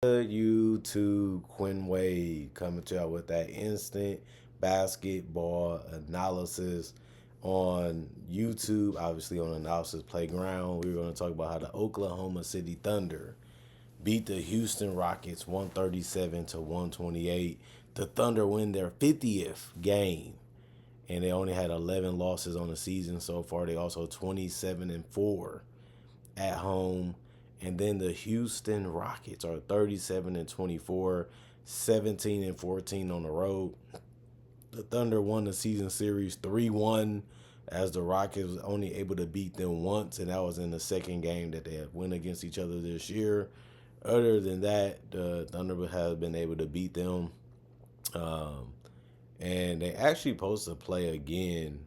YouTube, Quinn Wade coming to y'all with that instant basketball analysis on YouTube, obviously on Analysis Playground. We're going to talk about how the Oklahoma City Thunder beat the Houston Rockets 137 to 128. The Thunder win their 50th game, and they only had 11 losses on the season so far. They also 27-4 at home. And then the Houston Rockets are 37-24, 17-14 on the road. The Thunder won the season series 3-1, as the Rockets was only able to beat them once, and that was in the second game that they had went against each other this year. Other than that, the Thunder have been able to beat them. Um, and they actually supposed to play again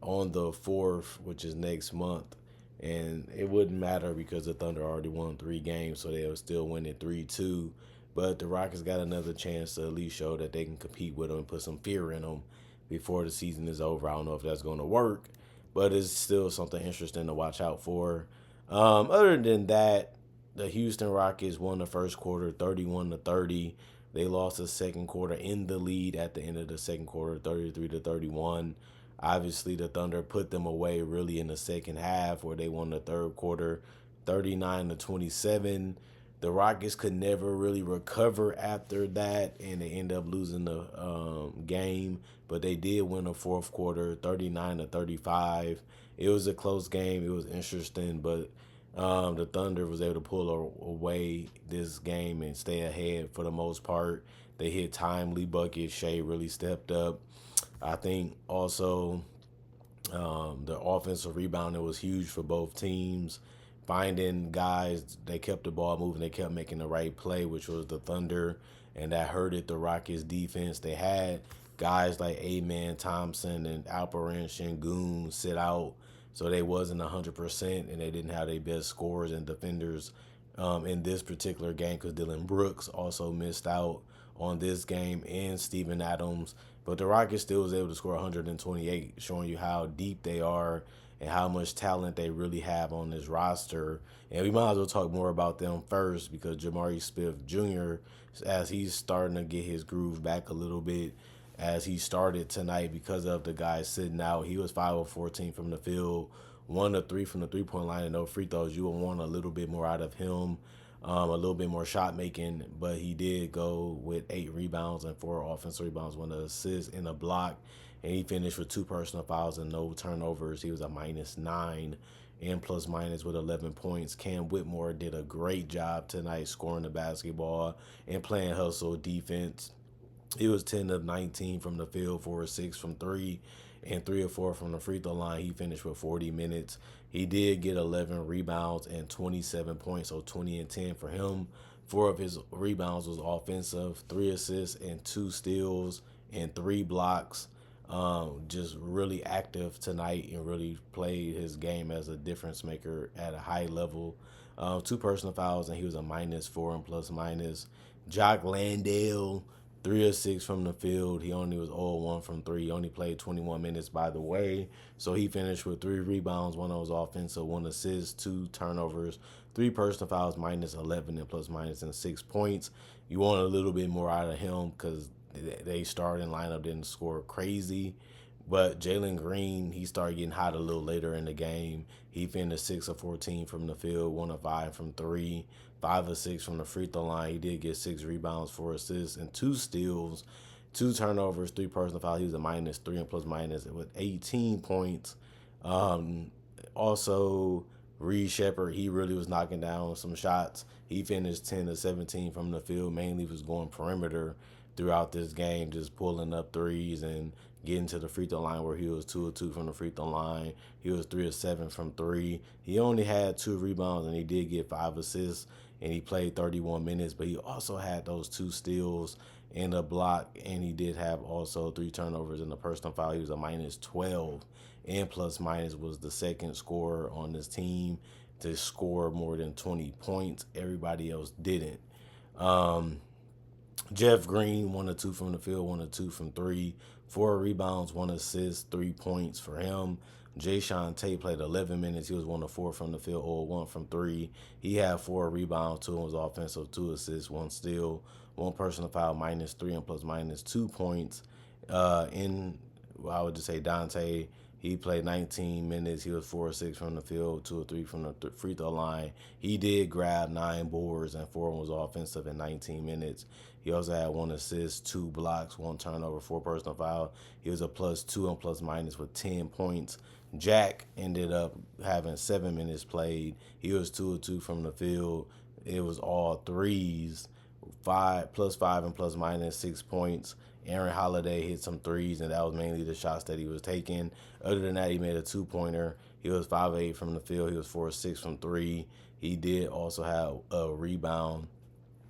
on the 4th, which is next month. And it wouldn't matter because the Thunder already won 3 games, so they'll still win it 3-2. But the Rockets got another chance to at least show that they can compete with them and put some fear in them before the season is over. I don't know if that's going to work, but it's still something interesting to watch out for. Other than that, the Houston Rockets won the first quarter 31-30. They lost the second quarter in the lead at the end of the second quarter 33-31. Obviously, the Thunder put them away really in the second half, where they won the third quarter 39-27. The Rockets could never really recover after that, and they end up losing the game. But they did win the fourth quarter 39-35. It was a close game. It was interesting, but the Thunder was able to pull away this game and stay ahead for the most part. They hit timely buckets. Shea really stepped up. I think also the offensive rebounding was huge for both teams. Finding guys, they kept the ball moving. They kept making the right play, which was the Thunder, and that hurted the Rockets' defense. They had guys like Amen Thompson and Alperen Sengun sit out, so they wasn't 100%, and they didn't have their best scorers and defenders in this particular game because Dylan Brooks also missed out on this game, and Steven Adams. But the Rockets still was able to score 128, showing you how deep they are and how much talent they really have on this roster. And we might as well talk more about them first because Jamari Smith Jr., as he's starting to get his groove back a little bit, as he started tonight because of the guys sitting out. He was 5 of 14 from the field, 1 of 3 from the three-point line, and no free throws. You would want a little bit more out of him, a little bit more shot making, but he did go with 8 rebounds and 4 offensive rebounds, 1 assist and a block, and he finished with 2 personal fouls and no turnovers. He was a -9 and plus minus with 11 points. Cam Whitmore did a great job tonight scoring the basketball and playing hustle defense. He was 10 of 19 from the field, 4 of 6 from 3, and 3 of 4 from the free throw line. He finished with 40 minutes. He did get 11 rebounds and 27 points, so 20 and 10 for him. 4 of his rebounds was offensive, 3 assists and 2 steals and 3 blocks. Just really active tonight and really played his game as a difference maker at a high level. 2 personal fouls, and he was a -4 and plus minus. Jock Landale, 3 of 6 from the field. He only was 0-1 from 3. He only played 21 minutes, by the way. So he finished with 3 rebounds, 1 was offensive, 1 assist, 2 turnovers, 3 personal fouls, -11 and plus minus, and 6 points. You want a little bit more out of him because they starting lineup didn't score crazy. But Jalen Green, he started getting hot a little later in the game. He finished 6 of 14 from the field, 1 of 5 from 3, 5 of 6 from the free throw line. He did get 6 rebounds, 4 assists, and 2 steals, 2 turnovers, 3 personal fouls. He was a -3 and plus minus with 18 points. Also, Reed Shepard, he really was knocking down some shots. He finished 10 of 17 from the field, mainly was going perimeter throughout this game, just pulling up threes and getting to the free throw line, where he was 2 of 2 from the free throw line. He was 3 of 7 from 3. He only had 2 rebounds, and he did get 5 assists, and he played 31 minutes, but he also had those 2 steals and a block, and he did have also 3 turnovers and a personal foul. He was a -12, and plus minus was the second scorer on this team to score more than 20 points. Everybody else didn't. Jeff Green, 1 of 2 from the field, 1 of 2 from 3, 4 rebounds, 1 assist, 3 points for him. Jayshawn Tate played 11 minutes. He was 1 of 4 from the field, or 1 from 3. He had 4 rebounds, 2 was offensive, 2 assists, 1 steal, 1 personal foul, -3 and plus minus 2 points. Well, I would just say Dante, he played 19 minutes. He was 4 or 6 from the field, 2 or 3 from the free throw line. He did grab 9 boards, and 4 was offensive in 19 minutes. He also had 1 assist, 2 blocks, 1 turnover, 4 personal foul. He was a +2 and plus minus with 10 points. Jack ended up having 7 minutes played. He was 2 of 2 from the field. It was all threes, 5 and plus minus 6 points. Aaron Holiday hit some threes, and that was mainly the shots that he was taking. Other than that, he made a 2-pointer. He was 5 of 8 from the field. He was 4 of 6 from 3. He did also have a rebound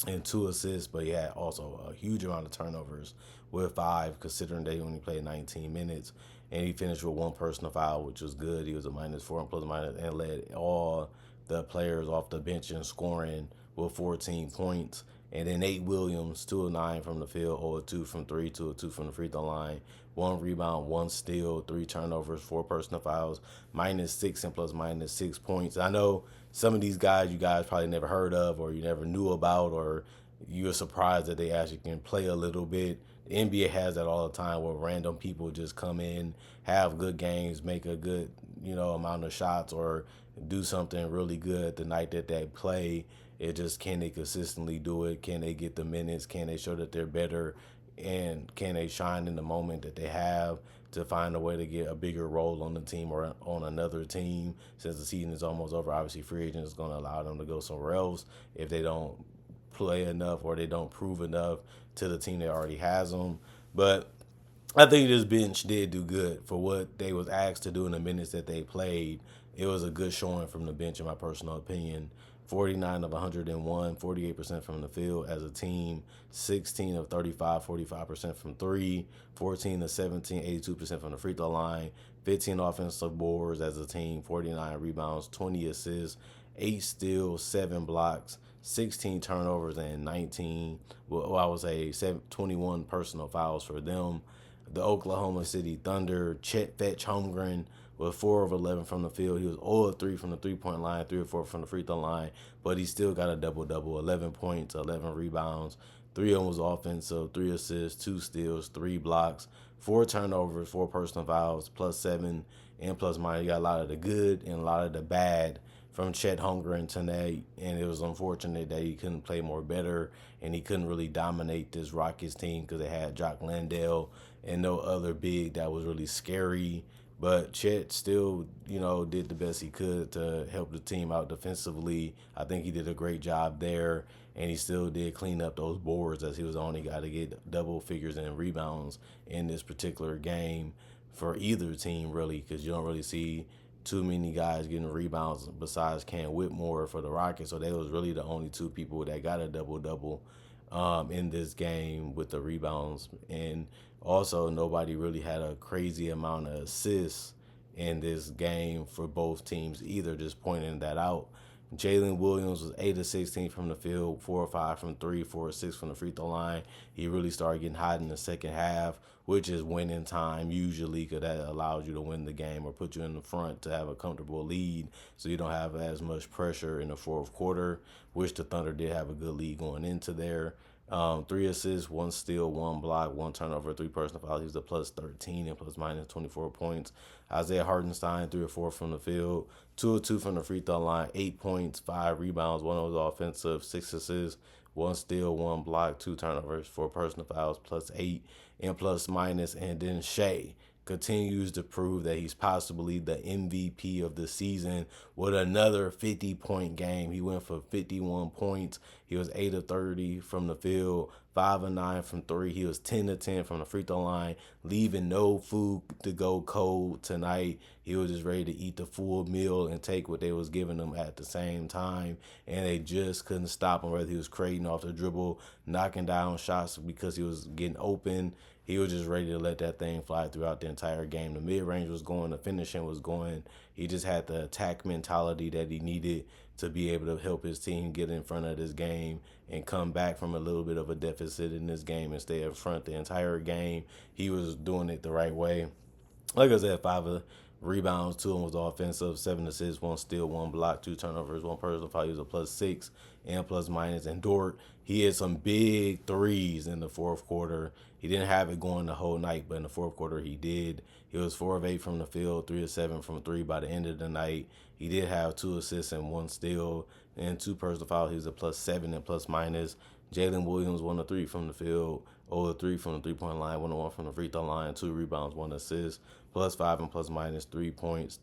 and 2 assists, but he had also a huge amount of turnovers with 5, considering that he only played 19 minutes. And he finished with 1 personal foul, which was good. He was a -4 and plus minus, and led all the players off the bench in scoring with 14 points. And then Nate Williams, 2 of 9 from the field, 0 of 2 from 3, 2 of 2 from the free throw line, 1 rebound, 1 steal, 3 turnovers, 4 personal fouls, -6 and plus minus 6 points. I know some of these guys you guys probably never heard of, or you never knew about, or you're surprised that they actually can play a little bit. The NBA has that all the time, where random people just come in, have good games, make a good amount of shots, or do something really good the night that they play. It just, can they consistently do it? Can they get the minutes? Can they show that they're better? And can they shine in the moment that they have to find a way to get a bigger role on the team or on another team? Since the season is almost over, obviously free agent is going to allow them to go somewhere else if they don't play enough or they don't prove enough to the team that already has them. But I think this bench did do good for what they was asked to do in the minutes that they played. It was a good showing from the bench, in my personal opinion. 49 of 101, 48% from the field as a team, 16 of 35, 45% from 3, 14 of 17, 82% from the free throw line, 15 offensive boards as a team, 49 rebounds, 20 assists, 8 steals, 7 blocks, 16 turnovers, and 19, well, I would say 21 personal fouls for them. The Oklahoma City Thunder, Chet Fetch Holmgren, with 4 of 11 from the field. He was 0 of 3 from the three-point line, 3 of 4 from the free throw line, but he still got a double-double, 11 points, 11 rebounds, 3 of them was offensive, 3 assists, 2 steals, 3 blocks, 4 turnovers, 4 personal fouls, +7 and plus minus. You got a lot of the good and a lot of the bad from Chet Holmgren tonight, and it was unfortunate that he couldn't play more better and he couldn't really dominate this Rockets team because they had Jock Landale and no other big that was really scary. But Chet still, did the best he could to help the team out defensively. I think he did a great job there, and he still did clean up those boards, as he was the only guy to get double figures in rebounds in this particular game for either team, really, because you don't really see too many guys getting rebounds besides Cam Whitmore for the Rockets. So they was really the only 2 people that got a double-double in this game with the rebounds. And also, nobody really had a crazy amount of assists in this game for both teams either, just pointing that out. Jalen Williams was 8 of 16 from the field, 4 or 5 from 3, 4 or 6 from the free throw line. He really started getting hot in the second half, which is winning time usually, because that allows you to win the game or put you in the front to have a comfortable lead, so you don't have as much pressure in the fourth quarter, which the Thunder did have a good lead going into there. 3 assists, 1 steal, 1 block, 1 turnover, 3 personal fouls. He was a +13 and plus minus 24 points. Isaiah Hartenstein, 3 or 4 from the field, 2 of 2 from the free throw line, 8 points, 5 rebounds, 1 was offensive, 6 assists, 1 steal, 1 block, 2 turnovers, 4 personal fouls, +8 and plus minus. And then Shea continues to prove that he's possibly the MVP of the season with another 50-point game. He went for 51 points. He was 8 of 30 from the field, 5 of 9 from 3. He was 10 of 10 from the free throw line, leaving no food to go cold tonight. He was just ready to eat the full meal and take what they was giving him at the same time, and they just couldn't stop him, whether he was creating off the dribble, knocking down shots because he was getting open. He was just ready to let that thing fly throughout the entire game. The mid-range was going, the finishing was going. He just had the attack mentality that he needed to be able to help his team get in front of this game and come back from a little bit of a deficit in this game and stay in front the entire game. He was doing it the right way. Like I said, rebounds, 2 of them was offensive, 7 assists, 1 steal, 1 block, 2 turnovers, 1 personal foul. He was a +6 and plus minus. And Dort, he had some big threes in the fourth quarter. He didn't have it going the whole night, but in the fourth quarter he did. He was 4 of 8 from the field, 3 of 7 from 3 by the end of the night. He did have 2 assists and 1 steal and 2 personal fouls. He was a +7 and plus minus. Jalen Williams 1 of 3 from the field, 0 of 3 from the 3-point line, 1 of 1 from the free throw line, 2 rebounds, 1 assist, +5 and plus minus 3 points.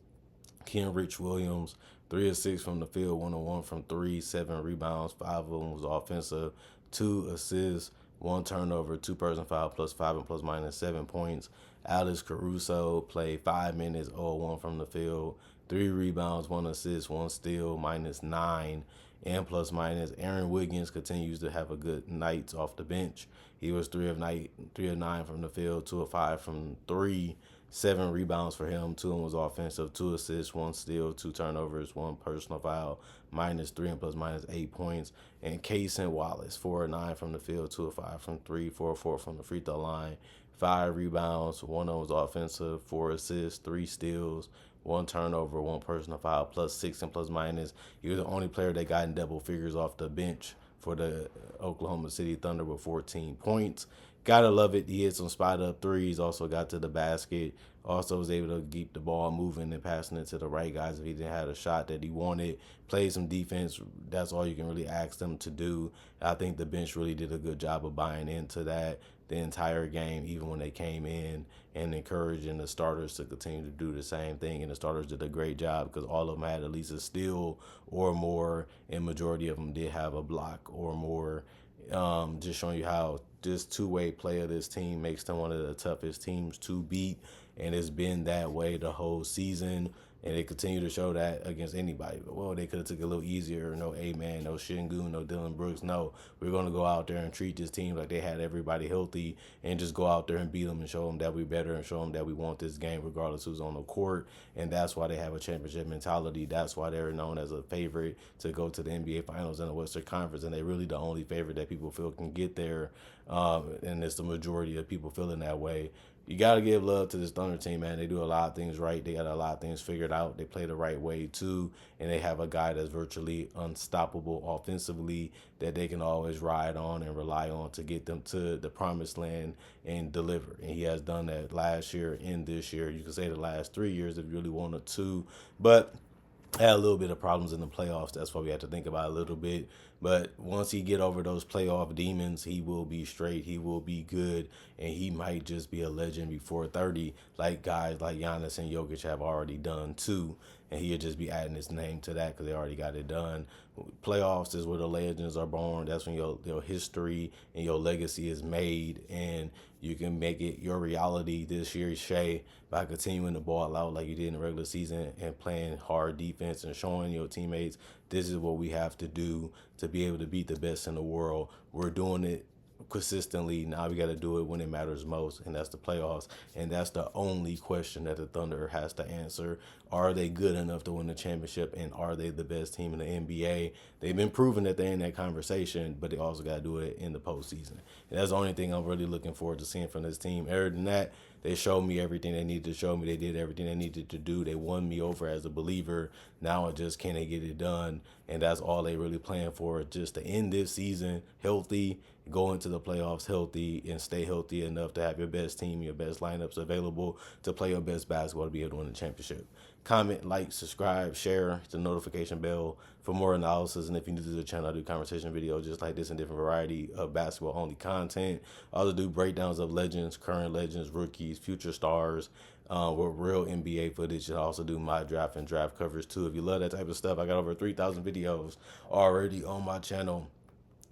Kenrich Williams, 3 of 6 from the field, 1 of 1 from 3, 7 rebounds, 5 of them was offensive, 2 assists, 1 turnover, 2 personal foul, +5 and plus minus 7 points. Alex Caruso played 5 minutes, 0 of 1 from the field, 3 rebounds, 1 assist, 1 steal, -9 and plus minus. Aaron Wiggins continues to have a good night off the bench. He was 3 of 9 from the field, 2 of 5 from 3, 7 rebounds for him. 2 of them was offensive, 2 assists, 1 steal, 2 turnovers, 1 personal foul, -3 and plus minus 8 points. And Kaysen Wallace, 4 of 9 from the field, 2 of 5 from 3, 4 of 4 from the free throw line, 5 rebounds, 1 of them was offensive, 4 assists, 3 steals, 1 turnover, 1 personal foul, +6 and plus minus. He was the only player that got in double figures off the bench for the Oklahoma City Thunder with 14 points. Gotta love it. He hit some spot up threes, also got to the basket, also was able to keep the ball moving and passing it to the right guys if he didn't have a shot that he wanted. Played some defense. That's all you can really ask them to do. I think the bench really did a good job of buying into that the entire game, even when they came in, and encouraging the starters to continue to do the same thing. And the starters did a great job because all of them had at least a steal or more, and majority of them did have a block or more. Just showing you how this two-way play of this team makes them one of the toughest teams to beat, and it's been that way the whole season. And they continue to show that against anybody. But, well, they could have took it a little easier. No A-Man, no Şengün, no Dylan Brooks. No, we're going to go out there and treat this team like they had everybody healthy and just go out there and beat them and show them that we're better and show them that we want this game regardless who's on the court. And that's why they have a championship mentality. That's why they're known as a favorite to go to the NBA Finals in the Western Conference. And they're really the only favorite that people feel can get there. And it's the majority of people feeling that way. You got to give love to this Thunder team, man. They do a lot of things right. They got a lot of things figured out. They play the right way, too. And they have a guy that's virtually unstoppable offensively that they can always ride on and rely on to get them to the promised land and deliver. And he has done that last year and this year. You can say the last 3 years if you really wanted to. But had a little bit of problems in the playoffs. That's why we have to think about it a little bit. But once he get over those playoff demons, he will be straight. He will be good, and he might just be a legend before 30, like guys like Giannis and Jokic have already done too. And he'll just be adding his name to that because they already got it done. Playoffs is where the legends are born. That's when your history and your legacy is made, and you can make it your reality this year, Shea, by continuing to ball out like you did in the regular season and playing hard defense and showing your teammates this is what we have to do to be able to beat the best in the world. We're doing it consistently. Now we got to do it when it matters most, and that's the playoffs. And that's the only question that the Thunder has to answer. Are they good enough to win the championship, and are they the best team in the NBA? They've been proving that they're in that conversation, but they also got to do it in the postseason. And that's the only thing I'm really looking forward to seeing from this team. Other than that, they showed me everything they needed to show me. They did everything they needed to do. They won me over as a believer. Now it just can they get it done, and that's all they really playing for, just to end this season healthy, go into the playoffs healthy, and stay healthy enough to have your best team, your best lineups available to play your best basketball to be able to win the championship. Comment, like, subscribe, share, hit the notification bell for more analysis. And if you're new to the channel, I do conversation videos just like this in different variety of basketball-only content. I also do breakdowns of legends, current legends, rookies, future stars, with real NBA footage. And I also do my draft and draft coverage, too. If you love that type of stuff, I got over 3,000 videos already on my channel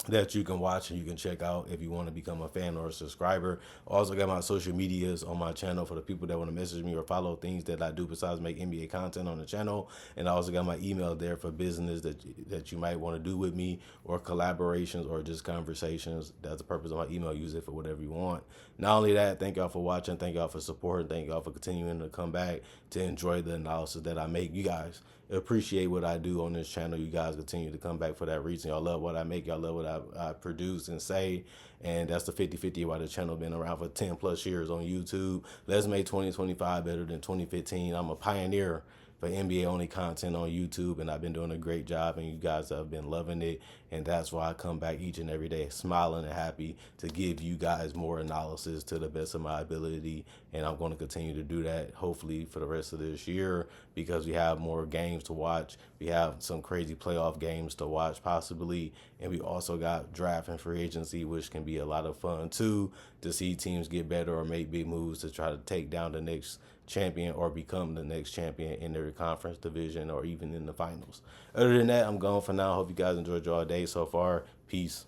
that you can watch and you can check out if you want to become a fan or a subscriber. Also got my social medias on my channel for the people that want to message me or follow things that I do besides make NBA content on the channel. And I also got my email there for business that you might want to do with me, or collaborations, or just conversations. That's the purpose of my email. Use it for whatever you want. Not only that, thank y'all for watching. Thank y'all for supporting. Thank y'all for continuing to come back to enjoy the analysis that I make. You guys appreciate what I do on this channel. You guys continue to come back for that reason. Y'all love what I make. Y'all love what I produce and say. And that's the 50/50 why the channel been around for 10 plus years on YouTube. Let's make 2025 better than 2015. I'm a pioneer for NBA only content on YouTube, and I've been doing a great job, and you guys have been loving it. And that's why I come back each and every day smiling and happy to give you guys more analysis to the best of my ability. And I'm going to continue to do that hopefully for the rest of this year, because we have more games to watch. We have some crazy playoff games to watch possibly, and we also got draft and free agency, which can be a lot of fun too, to see teams get better or make big moves to try to take down the next champion or become the next champion in their conference division or even in the finals. Other than that, I'm gone for now. Hope you guys enjoyed your day so far. Peace.